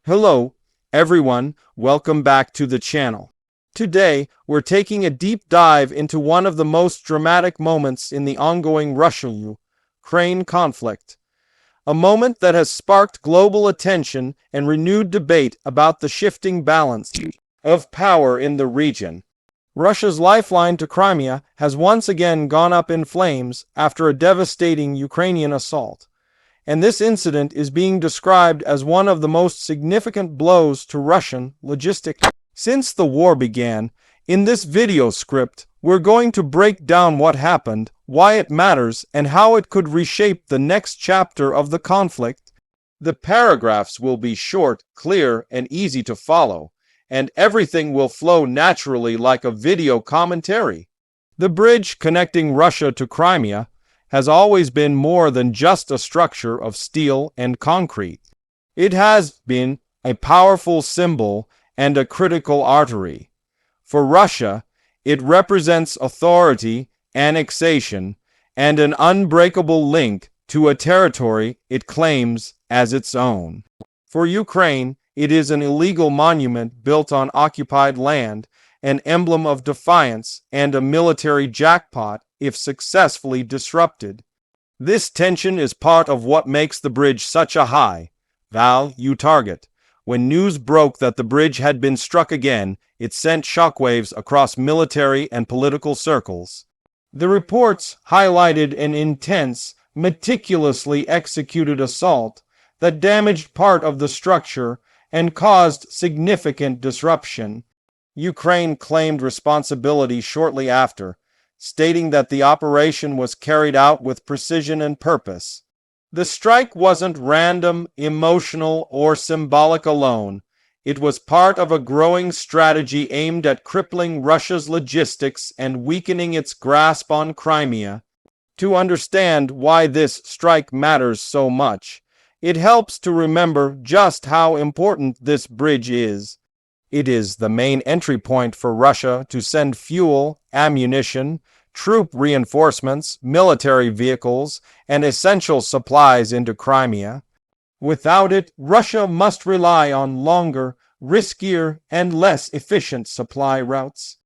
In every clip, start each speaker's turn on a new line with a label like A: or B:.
A: Hello, everyone. Welcome back to the channel. Today, we're taking a deep dive into one of the most dramatic moments in the ongoing Russia-Ukraine conflict. A moment that has sparked global attention and renewed debate about the shifting balance of power in the region. Russia's lifeline to Crimea has once again gone up in flames after a devastating Ukrainian assault. And this incident is being described as one of the most significant blows to Russian logistics. Since the war began, in this video script, we're going to break down what happened, why it matters, and how it could reshape the next chapter of the conflict. The paragraphs will be short, clear, and easy to follow, and everything will flow naturally like a video commentary. The bridge connecting Russia to Crimea has always been more than just a structure of steel and concrete. It has been a powerful symbol and a critical artery. For Russia, it represents authority, annexation, and an unbreakable link to a territory it claims as its own. For Ukraine, it is an illegal monument built on occupied land, an emblem of defiance, and a military jackpot if successfully disrupted. This tension is part of what makes the bridge such a high-value target. When news broke that the bridge had been struck again, it sent shockwaves across military and political circles. The reports highlighted an intense, meticulously executed assault that damaged part of the structure and caused significant disruption. Ukraine claimed responsibility shortly after, stating that the operation was carried out with precision and purpose. The strike wasn't random, emotional, or symbolic alone. It was part of a growing strategy aimed at crippling Russia's logistics and weakening its grasp on Crimea. To understand why this strike matters so much, it helps to remember just how important this bridge is. It is the main entry point for Russia to send fuel, ammunition, troop reinforcements, military vehicles, and essential supplies into Crimea. Without it, Russia must rely on longer, riskier, and less efficient supply routes.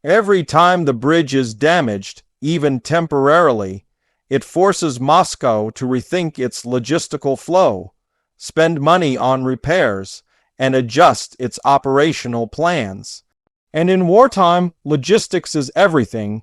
A: Every time the bridge is damaged, even temporarily, it forces Moscow to rethink its logistical flow, spend money on repairs, and adjust its operational plans. And in wartime, logistics is everything.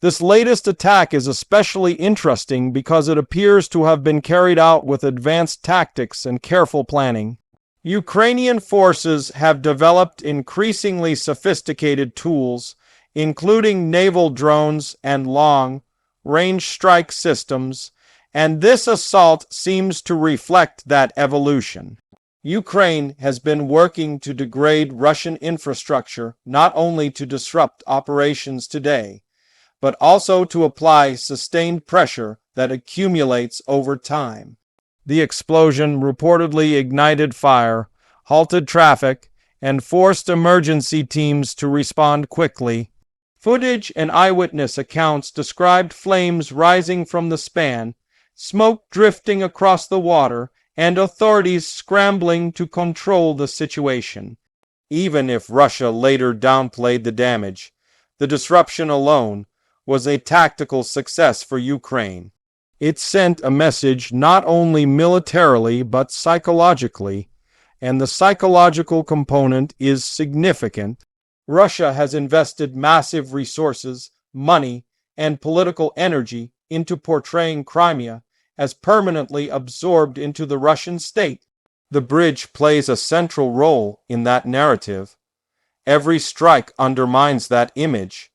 A: This latest attack is especially interesting because it appears to have been carried out with advanced tactics and careful planning. Ukrainian forces have developed increasingly sophisticated tools, including naval drones and long-range strike systems, and this assault seems to reflect that evolution. Ukraine has been working to degrade Russian infrastructure not only to disrupt operations today, but also to apply sustained pressure that accumulates over time. The explosion reportedly ignited fire, halted traffic, and forced emergency teams to respond quickly. Footage and eyewitness accounts described flames rising from the span, smoke drifting across the water, and authorities scrambling to control the situation. Even if Russia later downplayed the damage, the disruption alone was a tactical success for Ukraine. It sent a message not only militarily but psychologically, and the psychological component is significant. Russia has invested massive resources, money, and political energy into portraying Crimea as permanently absorbed into the Russian state. The bridge plays a central role in that narrative. Every strike undermines that image.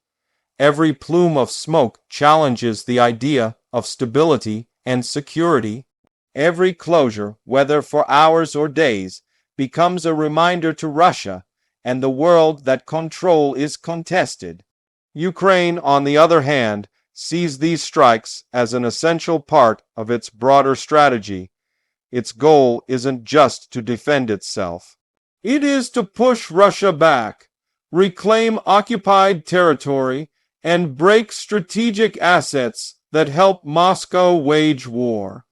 A: Every plume of smoke challenges the idea of stability and security. Every closure, whether for hours or days, becomes a reminder to Russia and the world that control is contested. Ukraine, on the other hand, sees these strikes as an essential part of its broader strategy. Its goal isn't just to defend itself. It is to push Russia back, reclaim occupied territory, and break strategic assets that help Moscow wage war.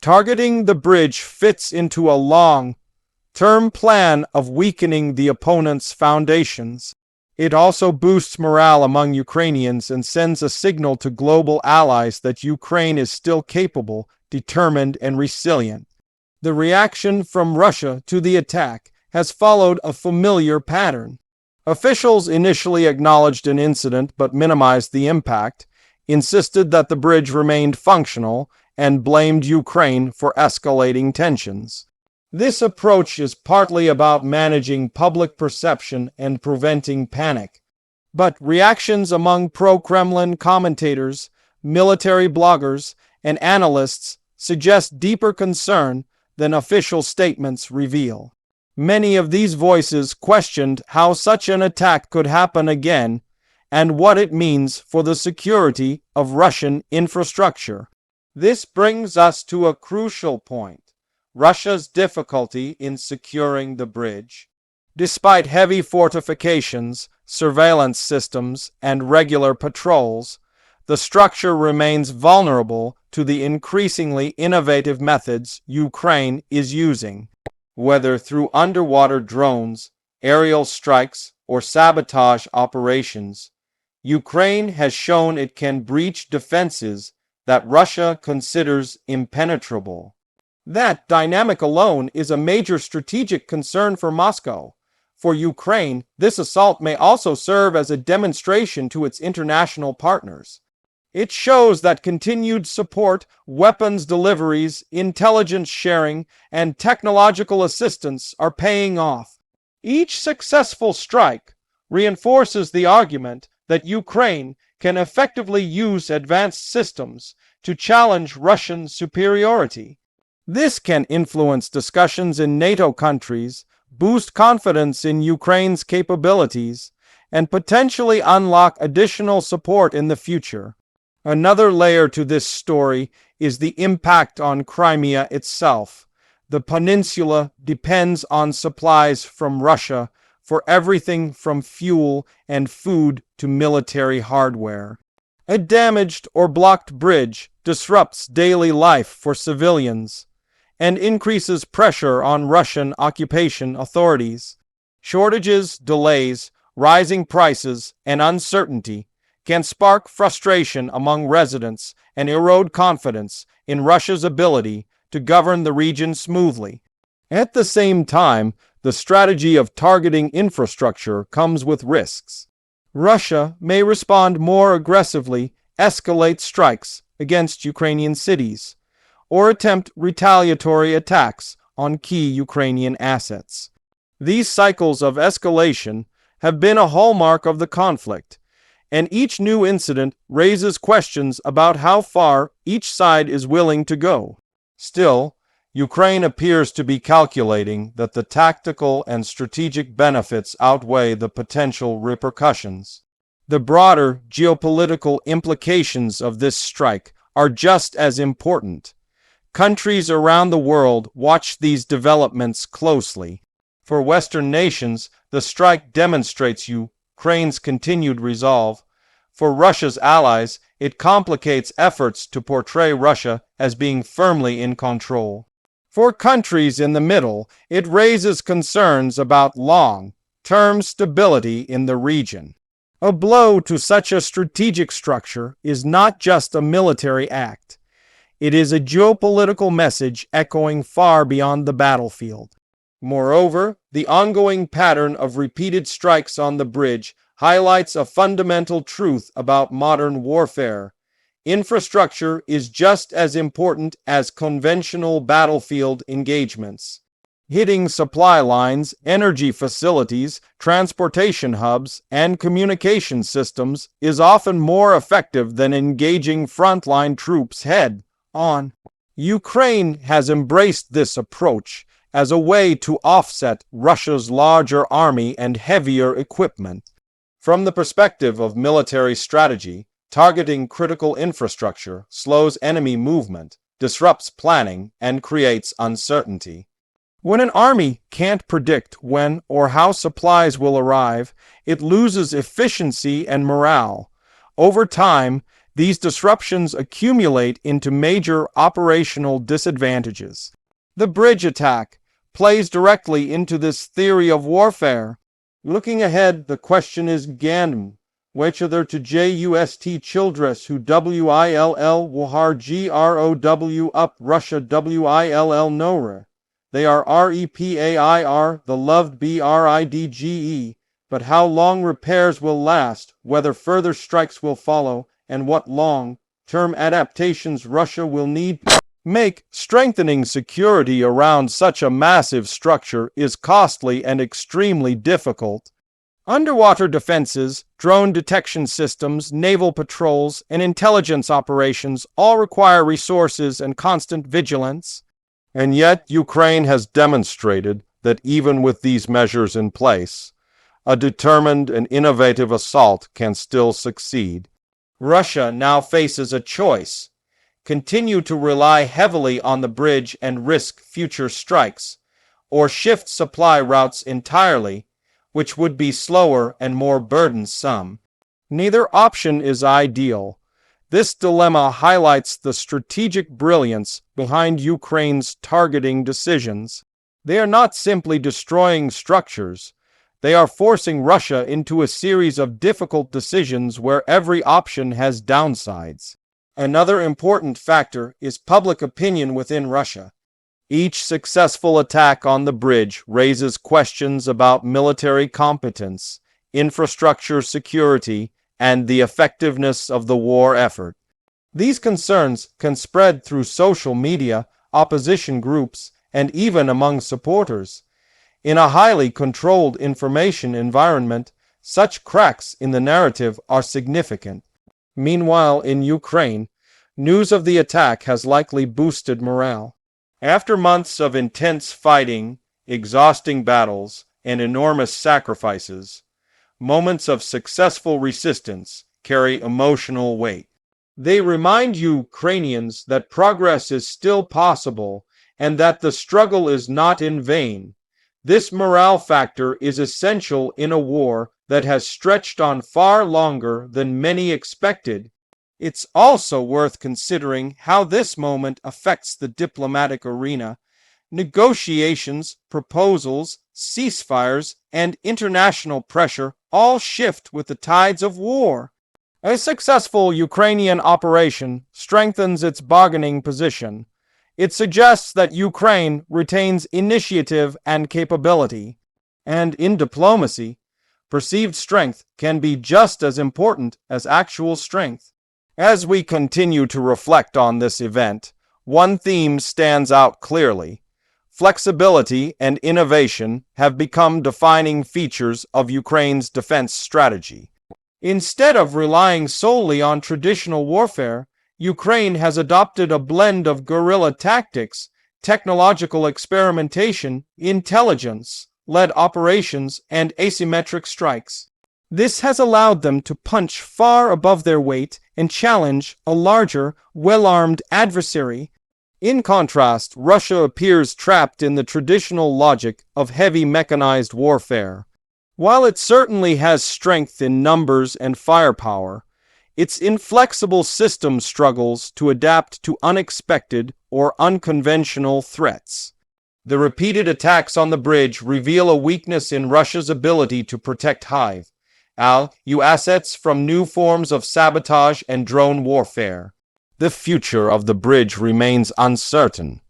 A: Targeting the bridge fits into a long, term plan of weakening the opponent's foundations. It also boosts morale among Ukrainians and sends a signal to global allies that Ukraine is still capable, determined, and resilient. The reaction from Russia to the attack has followed a familiar pattern. Officials initially acknowledged an incident but minimized the impact, insisted that the bridge remained functional, and blamed Ukraine for escalating tensions. This approach is partly about managing public perception and preventing panic. But reactions among pro-Kremlin commentators, military bloggers, and analysts suggest deeper concern than official statements reveal. Many of these voices questioned how such an attack could happen again and what it means for the security of Russian infrastructure. This brings us to a crucial point: Russia's difficulty in securing the bridge. Despite heavy fortifications, surveillance systems, and regular patrols, the structure remains vulnerable to the increasingly innovative methods Ukraine is using. Whether through underwater drones, aerial strikes, or sabotage operations, Ukraine has shown it can breach defenses that Russia considers impenetrable. That dynamic alone is a major strategic concern for Moscow. For Ukraine, this assault may also serve as a demonstration to its international partners. It shows that continued support, weapons deliveries, intelligence sharing, and technological assistance are paying off. Each successful strike reinforces the argument that Ukraine can effectively use advanced systems to challenge Russian superiority. This can influence discussions in NATO countries, boost confidence in Ukraine's capabilities, and potentially unlock additional support in the future. Another layer to this story is the impact on Crimea itself. The peninsula depends on supplies from Russia for everything from fuel and food to military hardware. A damaged or blocked bridge disrupts daily life for civilians and increases pressure on Russian occupation authorities. Shortages, delays, rising prices, and uncertainty can spark frustration among residents and erode confidence in Russia's ability to govern the region smoothly. At the same time, the strategy of targeting infrastructure comes with risks. Russia may respond more aggressively, escalate strikes against Ukrainian cities, or attempt retaliatory attacks on key Ukrainian assets. These cycles of escalation have been a hallmark of the conflict, and each new incident raises questions about how far each side is willing to go. Still, Ukraine appears to be calculating that the tactical and strategic benefits outweigh the potential repercussions. The broader geopolitical implications of this strike are just as important. Countries around the world watch these developments closely. For Western nations, the strike demonstrates Ukraine's continued resolve. For Russia's allies, it complicates efforts to portray Russia as being firmly in control. For countries in the middle, it raises concerns about long-term stability in the region. A blow to such a strategic structure is not just a military act. It is a geopolitical message echoing far beyond the battlefield. Moreover, the ongoing pattern of repeated strikes on the bridge highlights a fundamental truth about modern warfare. Infrastructure is just as important as conventional battlefield engagements. Hitting supply lines, energy facilities, transportation hubs, and communication systems is often more effective than engaging frontline troops head-on. Ukraine has embraced this approach as a way to offset Russia's larger army and heavier equipment. From the perspective of military strategy, targeting critical infrastructure slows enemy movement, disrupts planning, and creates uncertainty. When an army can't predict when or how supplies will arrive, it loses efficiency and morale. Over time, these disruptions accumulate into major operational disadvantages. The bridge attack plays directly into this theory of warfare. Looking ahead, the question is Gandm, whether to just childres who will war grow up Russia will nore. They are repair, the loved bridge, but how long repairs will last, whether further strikes will follow, and what long-term adaptations Russia will need make. Strengthening security around such a massive structure is costly and extremely difficult. Underwater defenses, drone detection systems, naval patrols, and intelligence operations all require resources and constant vigilance. And yet, Ukraine has demonstrated that even with these measures in place, a determined and innovative assault can still succeed. Russia now faces a choice: continue to rely heavily on the bridge and risk future strikes, or shift supply routes entirely, which would be slower and more burdensome. Neither option is ideal. This dilemma highlights the strategic brilliance behind Ukraine's targeting decisions. They are not simply destroying structures. They are forcing Russia into a series of difficult decisions where every option has downsides. Another important factor is public opinion within Russia. Each successful attack on the bridge raises questions about military competence, infrastructure security, and the effectiveness of the war effort. These concerns can spread through social media, opposition groups, and even among supporters. In a highly controlled information environment, such cracks in the narrative are significant. Meanwhile, in Ukraine, news of the attack has likely boosted morale. After months of intense fighting, exhausting battles, and enormous sacrifices, moments of successful resistance carry emotional weight. They remind Ukrainians that progress is still possible and that the struggle is not in vain. This morale factor is essential in a war that has stretched on far longer than many expected. It's also worth considering how this moment affects the diplomatic arena. Negotiations, proposals, ceasefires, and international pressure all shift with the tides of war. A successful Ukrainian operation strengthens its bargaining position. It suggests that Ukraine retains initiative and capability. And in diplomacy, perceived strength can be just as important as actual strength. As we continue to reflect on this event, one theme stands out clearly. Flexibility and innovation have become defining features of Ukraine's defense strategy. Instead of relying solely on traditional warfare, Ukraine has adopted a blend of guerrilla tactics, technological experimentation, intelligence-led operations, and asymmetric strikes. This has allowed them to punch far above their weight and challenge a larger, well-armed adversary. In contrast, Russia appears trapped in the traditional logic of heavy mechanized warfare. While it certainly has strength in numbers and firepower, its inflexible system struggles to adapt to unexpected or unconventional threats. The repeated attacks on the bridge reveal a weakness in Russia's ability to protect high-value assets from new forms of sabotage and drone warfare. The future of the bridge remains uncertain.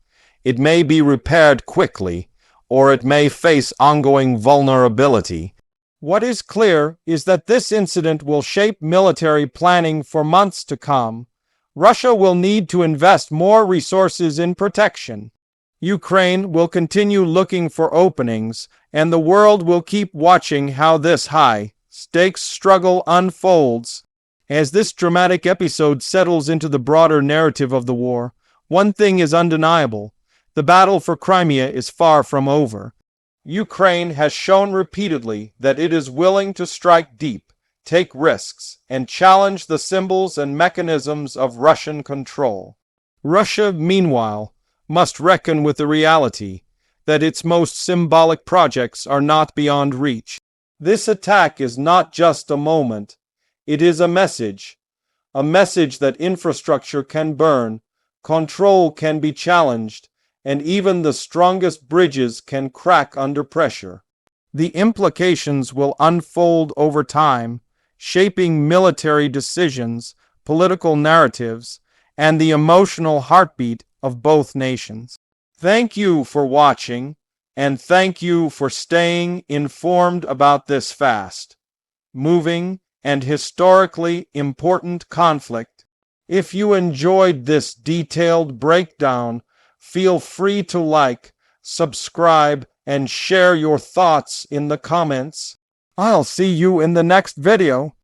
A: It may be repaired quickly, or it may face ongoing vulnerability. What is clear is that this incident will shape military planning for months to come. Russia will need to invest more resources in protection. Ukraine will continue looking for openings, and the world will keep watching how this high-stakes struggle unfolds. As this dramatic episode settles into the broader narrative of the war, one thing is undeniable: the battle for Crimea is far from over. Ukraine has shown repeatedly that it is willing to strike deep, take risks, and challenge the symbols and mechanisms of Russian control. Russia, meanwhile, must reckon with the reality that its most symbolic projects are not beyond reach. This attack is not just a moment. It is a message that infrastructure can burn, control can be challenged, and even the strongest bridges can crack under pressure. The implications will unfold over time, shaping military decisions, political narratives, and the emotional heartbeat of both nations. Thank you for watching, and thank you for staying informed about this fast, moving, and historically important conflict. If you enjoyed this detailed breakdown, feel free to like, subscribe, and share your thoughts in the comments. I'll see you in the next video.